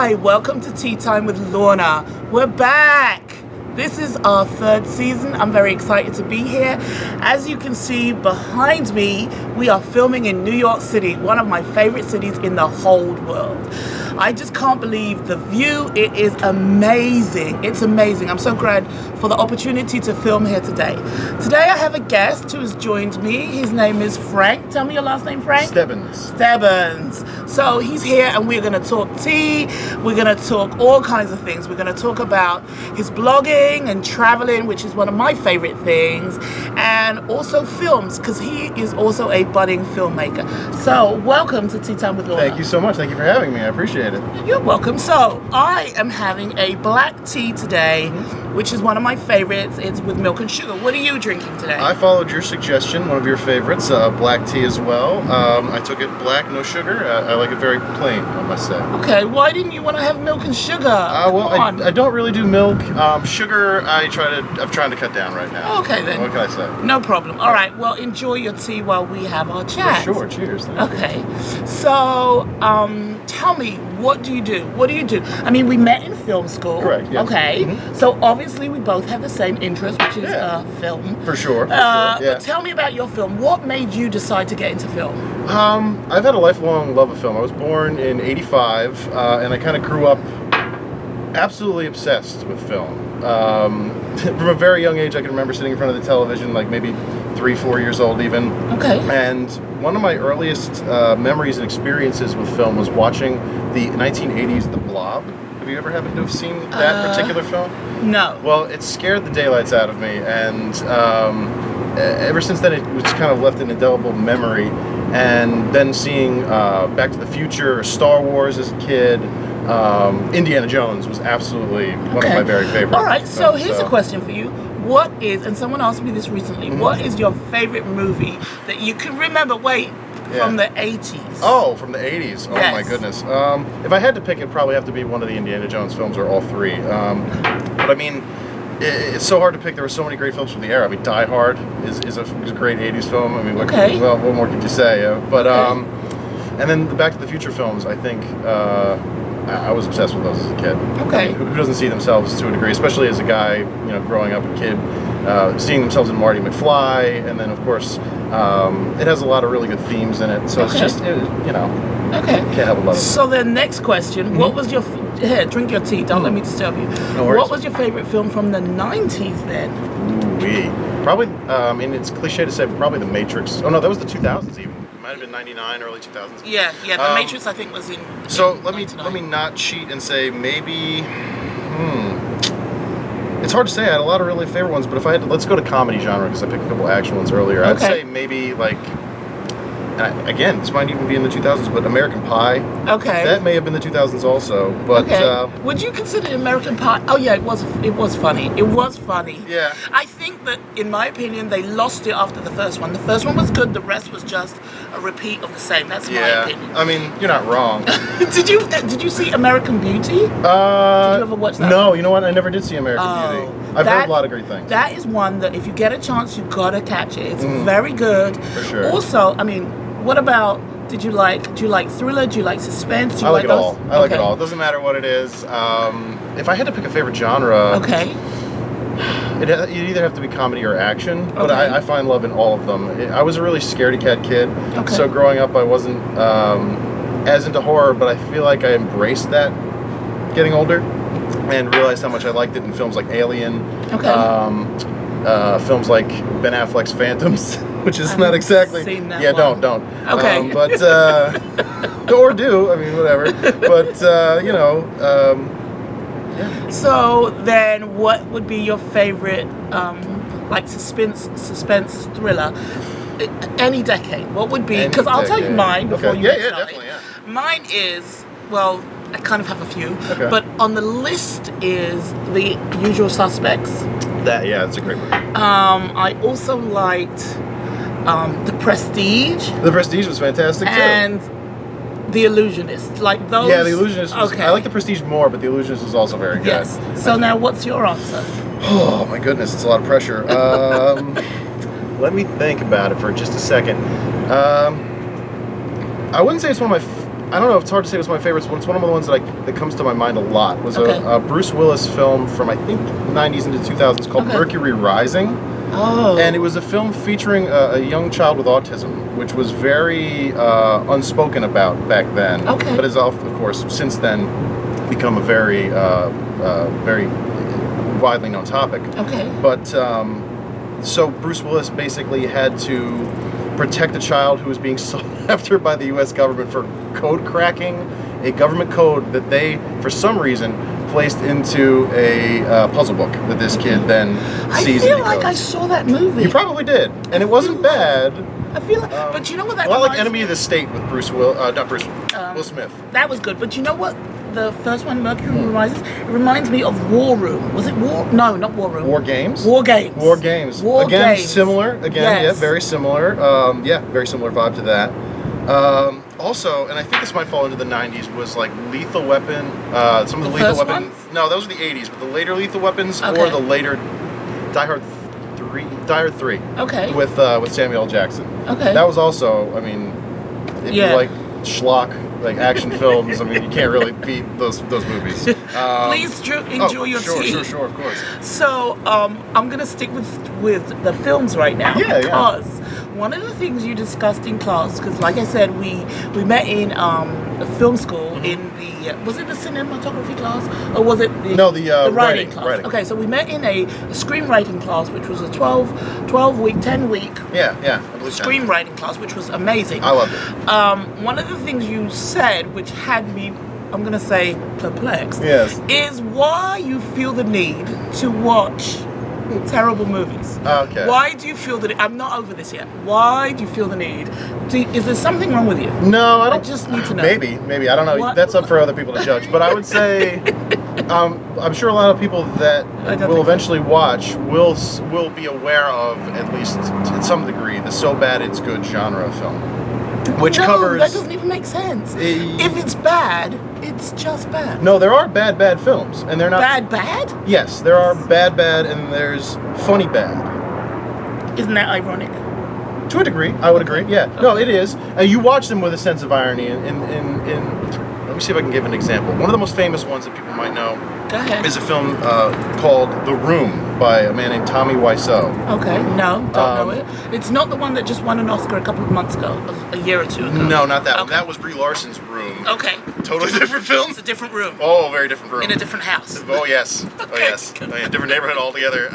Hi, welcome to Tea Time with Lorna. We're back. This is our third season. I'm very excited to be here. As you can see behind me, we are filming in New York City, one of my favorite cities in the whole world. I just can't believe the view. It is amazing. It's amazing. I'm so glad for the opportunity to film here today. Today I have a guest who has joined me. His name is Frank. Tell me your last name, Frank. Stebbins. So he's here and we're going to talk tea. We're going to talk all kinds of things. We're going to talk about his blogging and traveling, which is one of my favorite things, and also films, because he is also a budding filmmaker. So welcome to Tea Time with Lorna. Thank you so much. Thank you for having me. I appreciate it. You're welcome. So I am having a black tea today, which is one of my favorites. It's with milk and sugar. What are you drinking today? I followed your suggestion, one of your favorites, black tea as well. I took it black, no sugar. I like it very plain, I must say. Okay, why didn't you want to have milk and sugar? Well, I don't really do milk. Sugar, I'm trying to cut down right now. Okay then. What can I say? No problem. All right, well, enjoy your tea while we have our chat. For sure. Cheers. Okay. So, tell me, what do you do? I mean, we met in film school. Correct, yes. Okay. So, obviously, we both have the same interest, which is film. For sure. But tell me about your film. What made you decide to get into film? I've had a lifelong love of film. I was born in '85, and I kind of grew up absolutely obsessed with film. From a very young age, I can remember sitting in front of the television, like maybe 3-4 years old even. Okay. And one of my earliest memories and experiences with film was watching the 1980s The Blob. Have you ever happened to have seen that particular film? No. Well, it scared the daylights out of me, and ever since then it was kind of left an indelible memory. And then seeing Back to the Future, Star Wars as a kid, Indiana Jones was absolutely one of my very favorite. All right, so here's a question for you. What is, and someone asked me this recently, what is your favorite movie that you can remember, from the 80s? Oh, from the 80s. Oh, yes. my goodness. If I had to pick, it'd probably have to be one of the Indiana Jones films or all three. But I mean, it's so hard to pick. There were so many great films from the era. I mean, Die Hard is a great 80s film. I mean, what more could you say? And then the Back to the Future films, I think I was obsessed with those as a kid. Okay. I mean, who doesn't see themselves to a degree, especially as a guy, growing up a kid, seeing themselves in Marty McFly, and then of course it has a lot of really good themes in it. So it's just, can't help but love it. So the next question, what was your, here, drink your tea, don't let me disturb you. No worries. What was your favorite film from the 90s then? Ooh-wee. Probably, and it's cliche to say, but probably The Matrix. Oh no, that was the 2000s even. It might have been 99, early 2000s. Yeah, The Matrix I think was in. So let me not cheat and say maybe. It's hard to say. I had a lot of really favorite ones, but if I had to, let's go to comedy genre because I picked a couple action ones earlier. I'd say maybe like. Again, this might even be in the 2000s, but American Pie. Okay. That may have been the 2000s also, but. Would you consider American Pie? Oh yeah, it was funny. It was funny. Yeah. I think that, in my opinion, they lost it after the first one. The first one was good. The rest was just a repeat of the same. That's my opinion. I mean, you're not wrong. Did you see American Beauty? Did you ever watch that? No, you know what? I never did see American Beauty. I've heard a lot of great things. That is one that if you get a chance, you gotta catch it. It's very good. For sure. Also, I mean, what about? Do you like thriller? Do you like suspense? Do you I like it all. I like it Okay. all. It doesn't matter what it is. If I had to pick a favorite genre, it'd either have to be comedy or action. But I find love in all of them. I was a really scaredy cat kid, so growing up I wasn't as into horror, but I feel like I embraced that getting older and realized how much I liked it in films like Alien, films like Ben Affleck's Phantoms, which is not exactly. Seen that one. Don't. Okay. But or do, I mean, whatever. But yeah. So then, what would be your favorite, like suspense thriller? Any decade. What would be? Because I'll tell you mine before you get started. Definitely, yeah. Mine is, well, I kind of have a few, Okay. but on the list is The Usual Suspects. That's a great movie. I also liked The Prestige. The Prestige was fantastic too. And The Illusionist. Like those. Yeah, The Illusionist was. Okay. I like The Prestige more, but The Illusionist was also very good. Yes. So now, what's your answer? Oh my goodness, it's a lot of pressure. Let me think about it for just a second. I wouldn't say it's one of my I don't know if it's hard to say it was my favorite, but it's one of the ones that comes to my mind a lot. Was a Bruce Willis film from, I think, 90s into 2000s called Mercury Rising. Oh. And it was a film featuring a young child with autism, which was very unspoken about back then. Okay. But has, of course, since then become a very, very widely known topic. Okay. But so Bruce Willis basically had to protect a child who was being sought after by the U.S. government for code cracking a government code that they, for some reason, placed into a puzzle book that this kid then sees. I feel like I saw that movie. You probably did, and it wasn't bad. I feel like, but you know what that? A lot like Enemy of the State with Will Smith. That was good, but you know what? The first one, Mercury Rising, it reminds me of War Room. Was it War? No, not War Room. War Games. War Games. War Games. War Again, Games. similar. Again, yes. Yeah, very similar. Very similar vibe to that. Also, and I think this might fall into the 90s, was like Lethal Weapon. Some of the Lethal Weapons. No, those were the 80s, but the later Lethal Weapons or the later Die Hard 3. Okay. With Samuel L. Jackson. Okay. That was also, I mean, if you like schlock, like action films, I mean, you can't really beat those movies. Please enjoy your tea. Sure, of course. So, I'm gonna stick with the films right now because one of the things you discussed in class, because like I said, we met in a film school in the was it the cinematography class or was it the writing class? Writing. Okay, so we met in a screenwriting class, which was a 10-week screenwriting class, which was amazing. I loved it. One of the things you said, which had me, I'm going to say perplexed, is why you feel the need to watch terrible movies. Okay. Why do you feel that? I'm not over this yet. Why do you feel the need? Is there something wrong with you? No, I don't. I just need to know. Maybe. I don't know. That's up for other people to judge. But I would say, I'm sure a lot of people that will eventually watch will be aware of, at least to some degree, the so bad it's good genre of film. Which covers... that doesn't even make sense. If it's bad, it's just bad. No, there are bad films, and they're not... Bad? Yes, there are bad, and there's funny bad. Isn't that ironic? To a degree, I would agree, yeah. Okay. No, it is. You watch them with a sense of irony, let me see if I can give an example. One of the most famous ones that people might know is a film called The Room by a man named Tommy Wiseau. Okay, no, don't know it. It's not the one that just won an Oscar a couple of months ago, a year or two ago. No, not that one. That was Brie Larson's Room. Okay. Totally different film. It's a different room. Oh, very different room. In a different house. Oh, yes. Oh, yes. Oh, yeah. Different neighborhood altogether.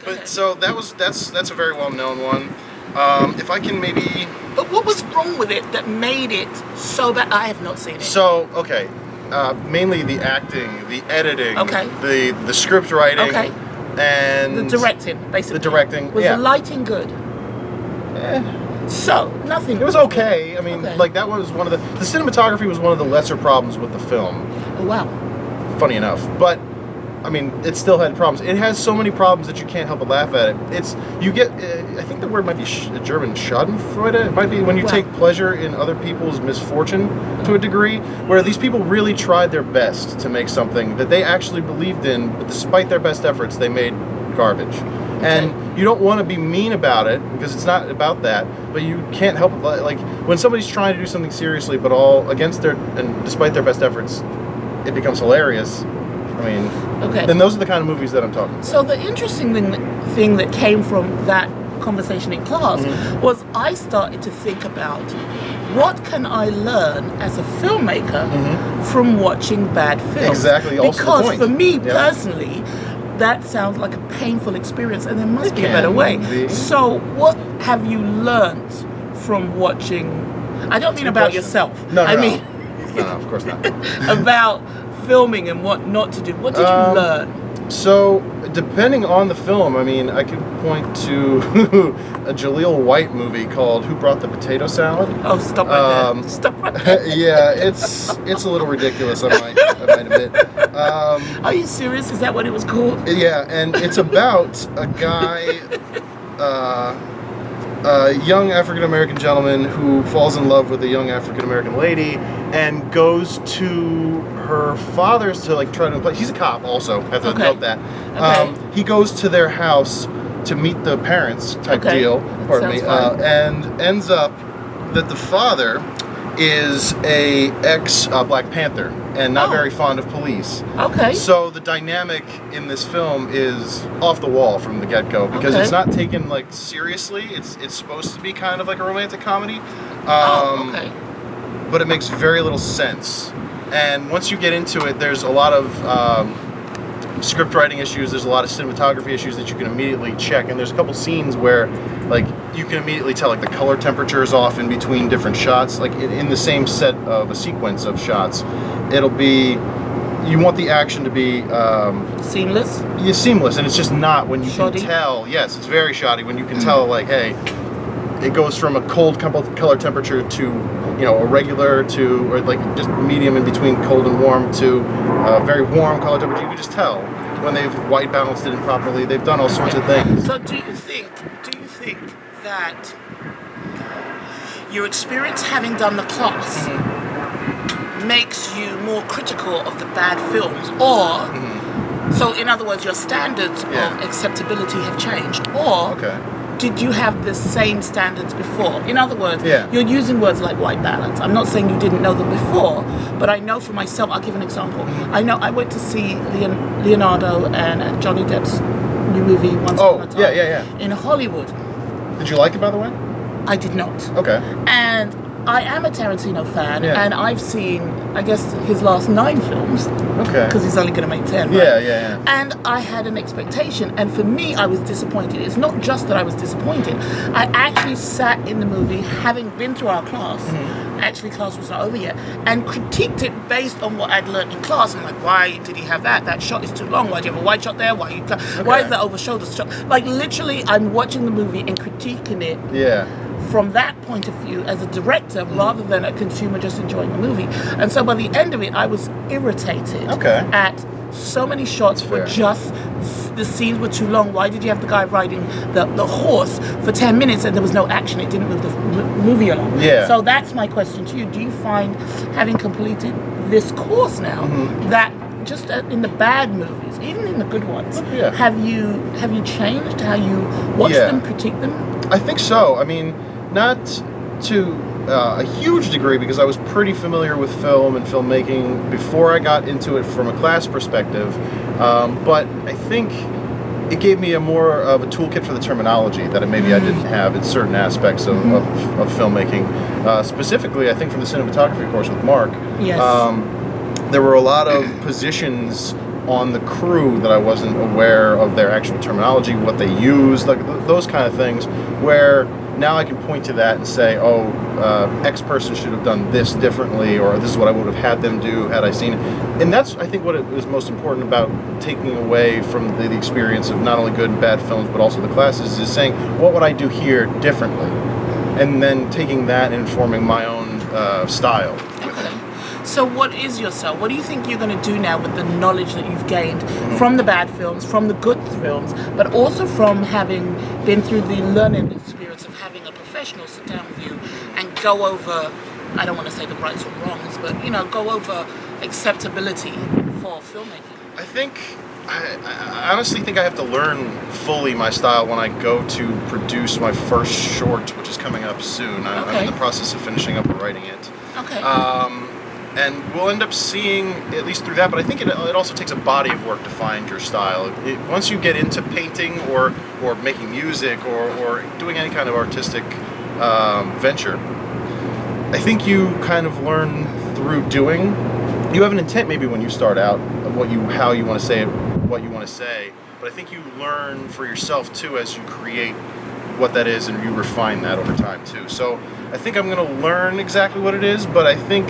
But so that's a very well-known one. If I can maybe... But what was wrong with it that made it so bad? I have not seen it. So, okay. Mainly the acting, the editing, the script writing, and... the directing, basically. The directing, Was the lighting good? So, nothing. It was okay. I mean, like, that was one of the cinematography was one of the lesser problems with the film. Oh, wow. Funny enough. But, I mean, it still had problems. It has so many problems that you can't help but laugh at it. You get, I think the word might be German schadenfreude. It might be when you take pleasure in other people's misfortune to a degree, where these people really tried their best to make something that they actually believed in, but despite their best efforts, they made garbage. And you don't want to be mean about it, because it's not about that, but you can't help it. Like, when somebody's trying to do something seriously, but all against and despite their best efforts, it becomes hilarious. I mean, then those are the kind of movies that I'm talking about. So the interesting thing that came from that conversation in class was I started to think about what can I learn as a filmmaker from watching bad films. Exactly, also because the point. For me personally, that sounds like a painful experience, and there must be a better way. So what have you learned from watching? I don't mean about yourself. I mean, no, of course not. About filming and what not to do. What did you learn? So, depending on the film, I mean, I could point to a Jaleel White movie called Who Brought the Potato Salad? Oh, stop right there. Stop right there. Yeah, it's a little ridiculous, I might admit. Are you serious? Is that what it was called? Yeah, and it's about a guy, a young African-American gentleman who falls in love with a young African-American lady and goes to her father's to like try to play. He's a cop also, I have to note that. He goes to their house to meet the parents type deal, pardon me, and ends up that the father is a ex-Black Panther and not very fond of police. Okay. So the dynamic in this film is off the wall from the get-go because it's not taken like seriously. It's supposed to be kind of like a romantic comedy. Okay. But it makes very little sense. And once you get into it, there's a lot of script writing issues. There's a lot of cinematography issues that you can immediately check. And there's a couple scenes where, like, you can immediately tell, like, the color temperature is off in between different shots. Like, in the same set of a sequence of shots, it'll be, you want the action to be seamless. Yeah, seamless, and it's just not when you shoddy. Can tell. Yes, it's very shoddy when you can tell, like, hey, it goes from a cold color temperature to, you know, a regular to, or like just medium in between cold and warm to very warm color temperature. You can just tell when they've white balanced it improperly. They've done all sorts of things. So do you think that your experience having done the class makes you more critical of the bad films, or so in other words, your standards of acceptability have changed, or did you have the same standards before? In other words, you're using words like white balance. I'm not saying you didn't know them before, but I know for myself, I'll give an example. I know I went to see Leonardo and Johnny Depp's new movie, Once Upon a Time, in Hollywood. Did you like it, by the way? I did not. Okay. And I am a Tarantino fan, and I've seen, I guess, his last 9 films. Okay. Because he's only going to make 10, right? Yeah. And I had an expectation, and for me, I was disappointed. It's not just that I was disappointed. I actually sat in the movie, having been through our class, actually class was not over yet, and critiqued it based on what I'd learned in class. I'm like, why did he have that? That shot is too long. Why do you have a wide shot there? Why is that over shoulder shot? Like, literally, I'm watching the movie and critiquing it. Yeah. From that point of view as a director rather than a consumer just enjoying the movie. And so by the end of it, I was irritated at so many shots for just the scenes were too long. Why did you have the guy riding the horse for 10 minutes and there was no action? It didn't move the movie along. Yeah. So that's my question to you. Do you find, having completed this course now, that just in the bad movies, even in the good ones, have you changed how you watch them, critique them? I think so. I mean, not to a huge degree because I was pretty familiar with film and filmmaking before I got into it from a class perspective, but I think it gave me a more of a toolkit for the terminology that maybe I didn't have in certain aspects of filmmaking. Specifically, I think from the cinematography course with Mark, there were a lot of positions on the crew that I wasn't aware of their actual terminology, what they used, like those kind of things, where now I can point to that and say, X person should have done this differently, or this is what I would have had them do had I seen it. And that's, I think, what is most important about taking away from the experience of not only good and bad films, but also the classes, is saying, what would I do here differently? And then taking that and informing my own style. So what is your style? What do you think you're going to do now with the knowledge that you've gained from the bad films, from the good films, but also from having been through the learning experience of having a professional sit down with you and go over, I don't want to say the rights or wrongs, but, you know, go over acceptability for filmmaking? I honestly think I have to learn fully my style when I go to produce my first short, which is coming up soon. I'm in the process of finishing up and writing it. And we'll end up seeing, at least through that, but I think it also takes a body of work to find your style. Once you get into painting or making music or doing any kind of artistic venture, I think you kind of learn through doing. You have an intent maybe when you start out of how you want to say it, what you want to say, but I think you learn for yourself too as you create what that is and you refine that over time too. So I think I'm going to learn exactly what it is, but I think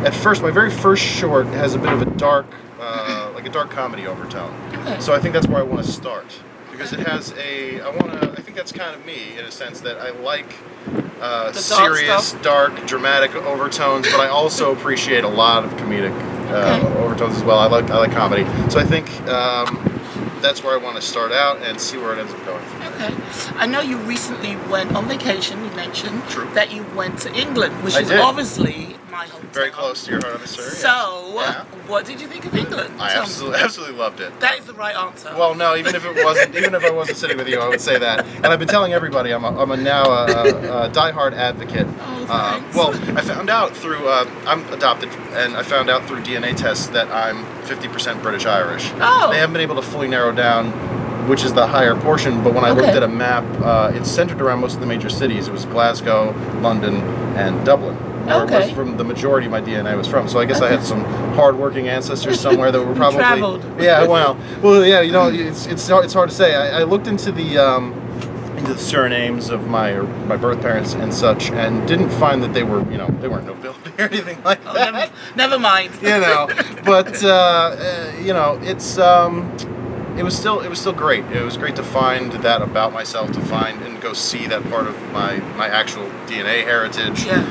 at first, my very first short has a bit of a dark, like a dark comedy overtone. So I think that's where I want to start because it has I think that's kind of me in a sense that I like serious, dark, dramatic overtones, but I also appreciate a lot of comedic overtones as well. I like comedy, so I think that's where I want to start out and see where it ends up going. I know you recently went on vacation. You mentioned that you went to England, which is obviously my hometown. Very close to your heart, I'm sure. So, what did you think of England? I absolutely loved it. That is the right answer. Well, no, even if I wasn't sitting with you, I would say that. And I've been telling everybody I'm now a diehard advocate Oh, thanks. Well, I found out through, I'm adopted, and I found out through DNA tests that I'm 50% British Irish. Oh. They haven't been able to fully narrow down which is the higher portion, but when I looked at a map, it's centered around most of the major cities. It was Glasgow, London, and Dublin. Where most from the majority of my DNA was from. So I guess I had some hard-working ancestors somewhere that were probably traveled. Yeah, well, yeah. You know, it's hard to say. I looked into the surnames of my birth parents and such, and didn't find that they were, you know, they weren't nobility or anything like that. Never mind. You know, but you know, it was still great. It was great to find that about myself, to find and go see that part of my actual DNA heritage. Yeah.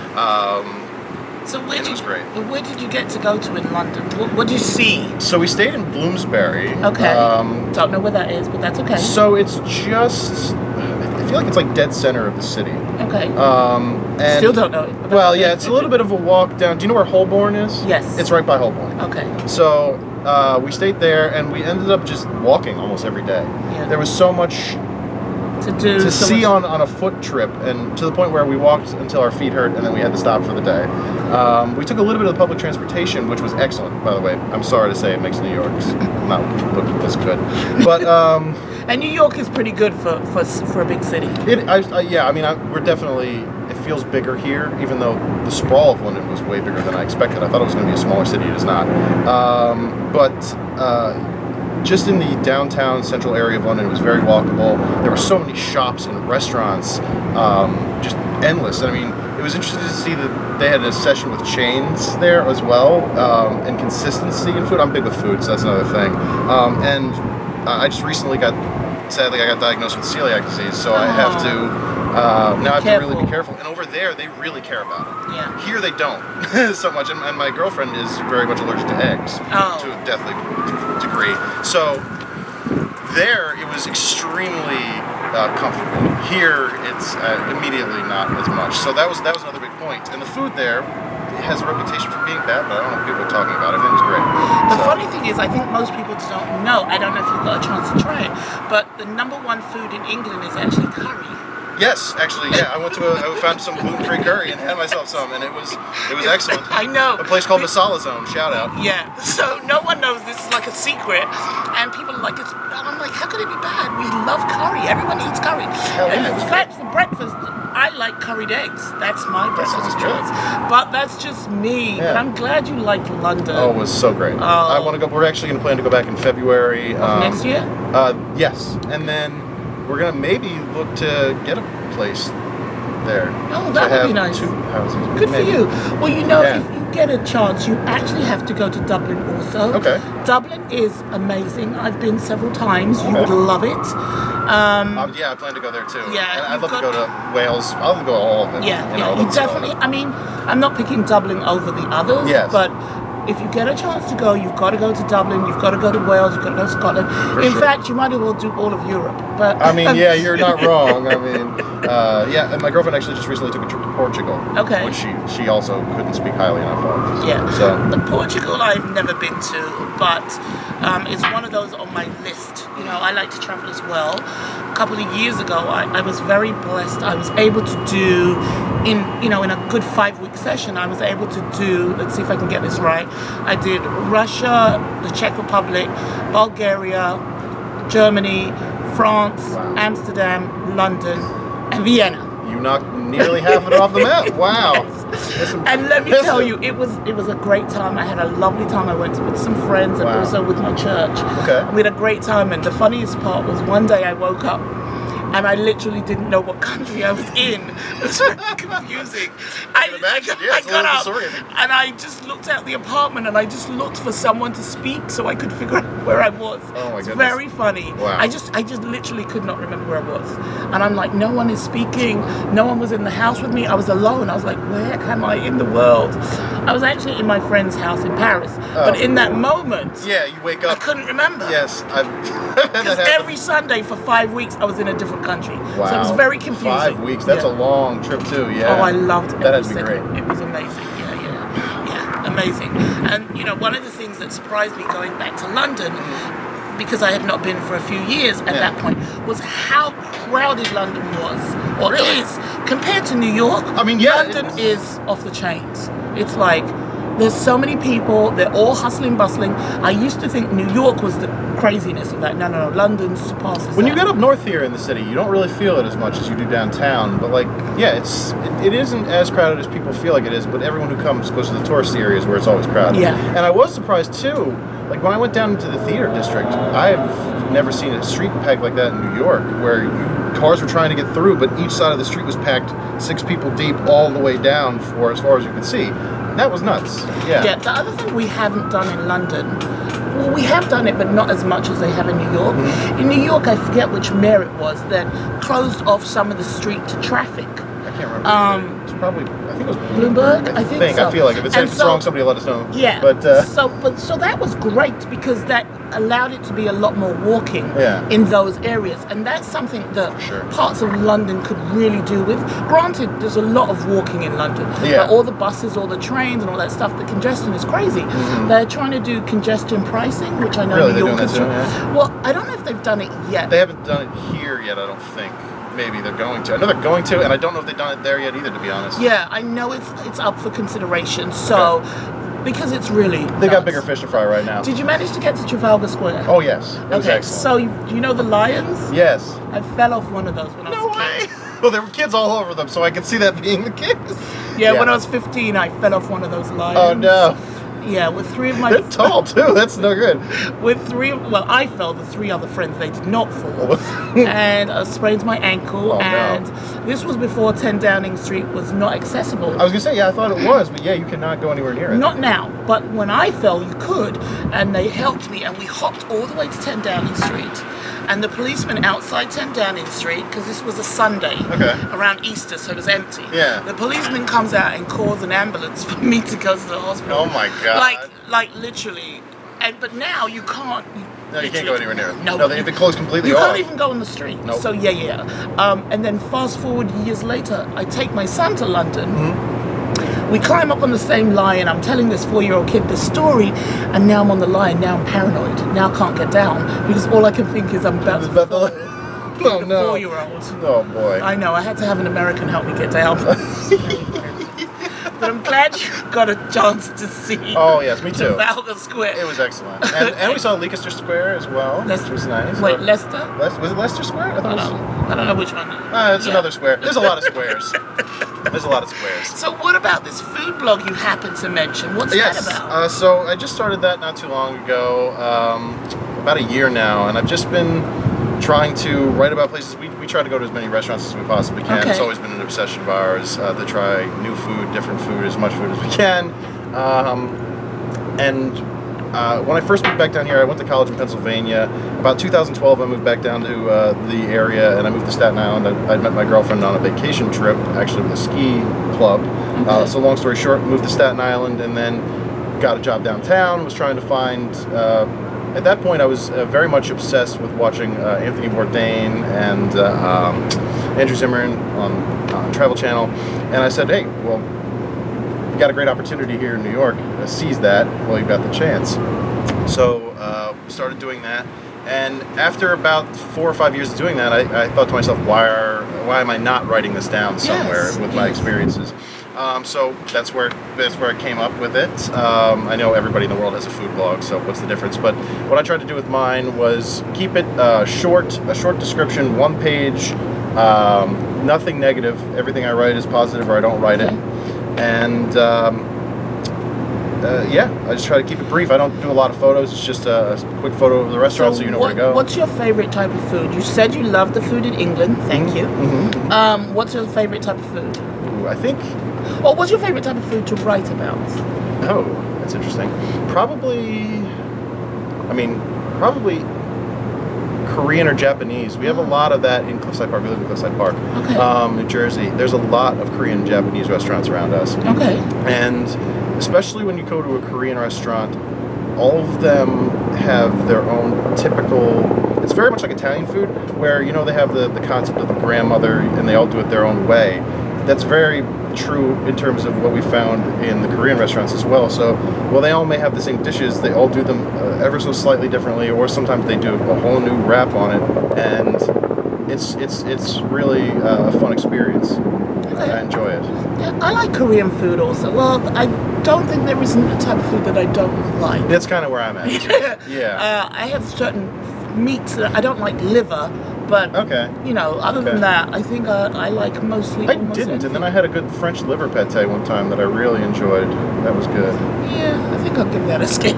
So it was great. Where did you get to go to in London? What did you see? So we stayed in Bloomsbury. Okay. Don't know where that is, but that's okay. So it's just, I feel like it's like dead center of the city. Okay. And still don't know it. Well, yeah, it's a little bit of a walk down. Do you know where Holborn is? Yes. It's right by Holborn. Okay. So we stayed there, and we ended up just walking almost every day. Yeah. There was so much to see on a foot trip, and to the point where we walked until our feet hurt, and then we had to stop for the day. We took a little bit of the public transportation, which was excellent, by the way. I'm sorry to say it makes New York not look as good, but and New York is pretty good for a big city. Yeah, I mean, we're definitely. It feels bigger here, even though the sprawl of London was way bigger than I expected. I thought it was going to be a smaller city. It is not. Just in the downtown central area of London, it was very walkable. There were so many shops and restaurants, just endless. I mean, it was interesting to see that they had a session with chains there as well, and consistency in food. I'm big with food, so that's another thing. And I just recently sadly, I got diagnosed with celiac disease, so I have to. Now I have to really be careful. And over there, they really care about it. Yeah. Here they don't so much. And my girlfriend is very much allergic to eggs to a deathly degree. So there, it was extremely comfortable. Here, it's immediately not as much. So that was another big point. And the food there has a reputation for being bad, but I don't know what people are talking about it. It was great. The funny thing is, I think most people don't know. I don't know if you've got a chance to try it, but the number one food in England is actually curry. Yes, actually, yeah. I found some gluten-free curry and had myself some, and it was excellent. I know. A place called Masala Zone. Shout out. Yeah. So no one knows this is like a secret, and people are like, and I'm like, how could it be bad? We love curry. Everyone eats curry. Hell yeah. In fact, for breakfast, I like curried eggs. That's my breakfast choice. But that's just me. Yeah. But I'm glad you liked London. Oh, it was so great. I want to go. We're actually going to plan to go back in February. Next year? Yes, and then we're gonna maybe look to get a place there. Oh, that would be nice. 2 houses. Good maybe. for you. Well, you know, if you get a chance, you actually have to go to Dublin also. Okay. Dublin is amazing. I've been several times. You would love it. Yeah, I plan to go there too. Yeah, and I'd love to go to Wales. I'll go to all of them. Yeah, you definitely. I mean, I'm not picking Dublin over the others. Yes. But if you get a chance to go, you've got to go to Dublin, you've got to go to Wales, you've got to go to Scotland. In fact, you might as well do all of Europe. But I mean, yeah, you're not wrong. I mean, yeah, and my girlfriend actually just recently took a trip to Portugal. Okay. Which she also couldn't speak highly enough of. Yeah. So The Portugal I've never been to, but it's one of those on my list. You know, I like to travel as well. A couple of years ago, I was very blessed. I was able to do, in a good 5-week session, I was able to do, let's see if I can get this right, I did Russia, the Czech Republic, Bulgaria, Germany, France, Amsterdam, London, and Vienna. You knocked nearly half of it off the map. Wow. Yes. And let me tell you, it was a great time. I had a lovely time. I went with some friends and also with my church. Okay. We had a great time, and the funniest part was one day I woke up and I literally didn't know what country I was in. It was very confusing. I got up and I just looked at the apartment and I just looked for someone to speak so I could figure out where I was. Oh my It's goodness. very funny. Wow. I just literally could not remember where I was. And I'm like, no one is speaking. No one was in the house with me. I was alone. I was like, where am I in the world? I was actually in my friend's house in Paris. But in that moment, yeah, you wake up. I couldn't remember. Yes, Because every Sunday for 5 weeks I was in a different country. Wow. So it was very confusing. 5 weeks. That's a long trip too. Yeah. Oh, I loved it. That had to be great. It was amazing. Yeah, amazing. And one of the things that surprised me going back to London, because I had not been for a few years at that point, was how crowded London was, or is, compared to New York. I mean, yeah, London is off the chains. It's like, there's so many people, they're all hustling, bustling. I used to think New York was the craziness of that. No, London surpasses When that. you get up north here in the city, you don't really feel it as much as you do downtown. But like, yeah, it isn't as crowded as people feel like it is. But everyone who comes goes to the tourist areas where it's always crowded. Yeah. And I was surprised too. Like when I went down into the theater district, I've never seen a street packed like that in New York, where cars were trying to get through, but each side of the street was packed 6 people deep all the way down for as far as you could see. That was nuts. Yeah. Yeah. The other thing we haven't done in London, well, we have done it, but not as much as they have in New York. Mm-hmm. In New York, I forget which mayor it was that closed off some of the street to traffic. I can't remember. It's probably, I think it was Bloomberg. I think so. I feel like if it's wrong, somebody let us know. Yeah. But so that was great because that allowed it to be a lot more walking in those areas, and that's something that parts of London could really do with. Granted, there's a lot of walking in London. Yeah. But all the buses, all the trains, and all that stuff, the congestion is crazy. Mm-hmm. They're trying to do congestion pricing, which I know New York is doing. Well, I don't know if they've done it yet. They haven't done it here yet, I don't think. Maybe they're going to. I know they're going to, and I don't know if they've done it there yet either, to be honest. Yeah, I know it's up for consideration. So, because it's really they got bigger fish to fry right now. Did you manage to get to Trafalgar Square? Oh yes. It was excellent. So you know the lions? Yes. I fell off one of those when I was a kid. Well, there were kids all over them, so I could see that being the case. Yeah, when I was 15, I fell off one of those lions. Oh no. Yeah, with 3 of my... They're tall too, that's no good. With 3, well, I fell, the 3 other friends, they did not fall. And I sprained my ankle, and this was before 10 Downing Street was not accessible. I was going to say, yeah, I thought it was, but yeah, you cannot go anywhere near it. Not now, but when I fell, you could, and they helped me, and we hopped all the way to 10 Downing Street. And the policeman outside 10 Downing Street, because this was a Sunday around Easter, so it was empty. Yeah. The policeman comes out and calls an ambulance for me to go to the hospital. Oh my God. Like literally. But now you can't. No, you can't go anywhere near it. No, they've been closed completely off. You can't even go on the street. Nope. So yeah. And then fast forward years later, I take my son to London. Mm-hmm. We climb up on the same line. I'm telling this 4-year-old kid the story, and now I'm on the line. Now I'm paranoid. Now I can't get down because all I can think is I'm about to fall. Oh no. 4-year-old. Oh boy. I know. I had to have an American help me get down. But I'm glad you got a chance to see. Oh yes, me too. Trafalgar Square. It was excellent, and we saw Leicester Square as well, which was nice. Wait, Leicester? Was it Leicester Square? I don't know which one. It's another square. There's a lot of squares. There's a lot of squares. So what about this food blog you happened to mention? What's that about? So I just started that not too long ago, about a year now, and I've just been trying to write about places. We try to go to as many restaurants as we possibly can. It's always been an obsession of ours to try new food, different food, as much food as we can. When I first moved back down here, I went to college in Pennsylvania. About 2012, I moved back down to the area, and I moved to Staten Island. I met my girlfriend on a vacation trip, actually with a ski club. So long story short, moved to Staten Island, and then got a job downtown, was trying to find... at that point, I was very much obsessed with watching Anthony Bourdain and Andrew Zimmern on Travel Channel, and I said, hey, well, you got a great opportunity here in New York. Seize that while you've got the chance. So started doing that, and after about 4 or 5 years of doing that, I thought to myself, why am I not writing this down somewhere with my experiences? So that's where I came up with it. I know everybody in the world has a food blog, so what's the difference? But what I tried to do with mine was keep it short, a short description, 1 page, nothing negative. Everything I write is positive, or I don't write it. And I just try to keep it brief. I don't do a lot of photos. It's just a quick photo of the restaurant, so you know where to go. What's your favorite type of food? You said you love the food in England. Thank you. Mm-hmm. What's your favorite type of food? Ooh, I think... Or what's your favorite type of food to write about? Oh, that's interesting. Probably Korean or Japanese. We have a lot of that in Cliffside Park. We live in Cliffside Park, New Jersey. There's a lot of Korean and Japanese restaurants around us. Okay. And especially when you go to a Korean restaurant, all of them have their own typical... It's very much like Italian food, where, they have the concept of the grandmother, and they all do it their own way. That's very true in terms of what we found in the Korean restaurants as well. So while they all may have the same dishes, they all do them ever so slightly differently, or sometimes they do a whole new wrap on it, and it's really a fun experience. I enjoy it. Yeah, I like Korean food also. Well, I don't think there isn't a type of food that I don't like. That's kind of where I'm at. Yeah. I have certain meats that I don't like liver, but other than that, I think I like mostly. I didn't, and then I had a good French liver pate one time that I really enjoyed. That was good. Yeah, I think I'll give that a skip.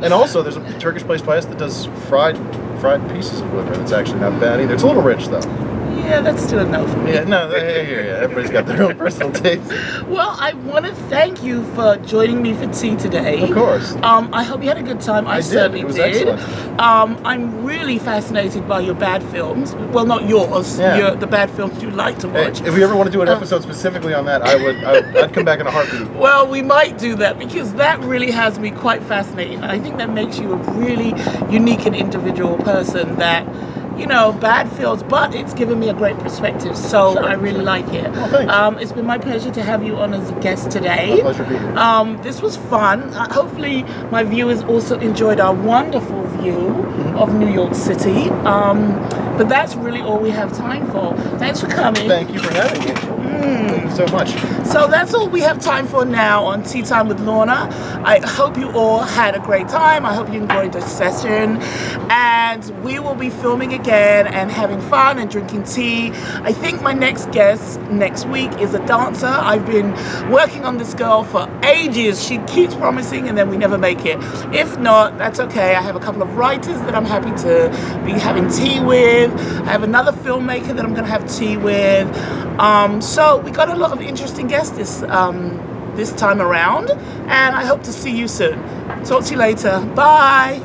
And also, there's a Turkish place by us that does fried pieces of liver. That's actually not bad either. It's a little rich though. Yeah, that's still a no for me. Yeah, no, I hear you. Everybody's got their own personal taste. Well, I want to thank you for joining me for tea today. Of course. I hope you had a good time. I certainly did. It was did. Excellent. I'm really fascinated by your bad films. Well, not yours. The bad films you like to watch. Hey, if we ever want to do an episode specifically on that, I'd come back in a heartbeat. Well, we might do that because that really has me quite fascinated. I think that makes you a really unique and individual person that, bad films, but it's given me a great perspective, so I really like it. Well, thanks. It's been my pleasure to have you on as a guest today. My pleasure being here. This was fun. Hopefully my viewers also enjoyed our wonderful view of New York City. But that's really all we have time for. Thanks for coming. Thank you for having me. Thank you so much. So that's all we have time for now on Tea Time with Lorna. I hope you all had a great time. I hope you enjoyed the session. And we will be filming again and having fun and drinking tea. I think my next guest next week is a dancer. I've been working on this girl for ages. She keeps promising and then we never make it. If not, that's okay. I have a couple of writers that I'm happy to be having tea with. I have another filmmaker that I'm going to have tea with. So we got a lot of interesting guests this time around, and I hope to see you soon. Talk to you later. Bye.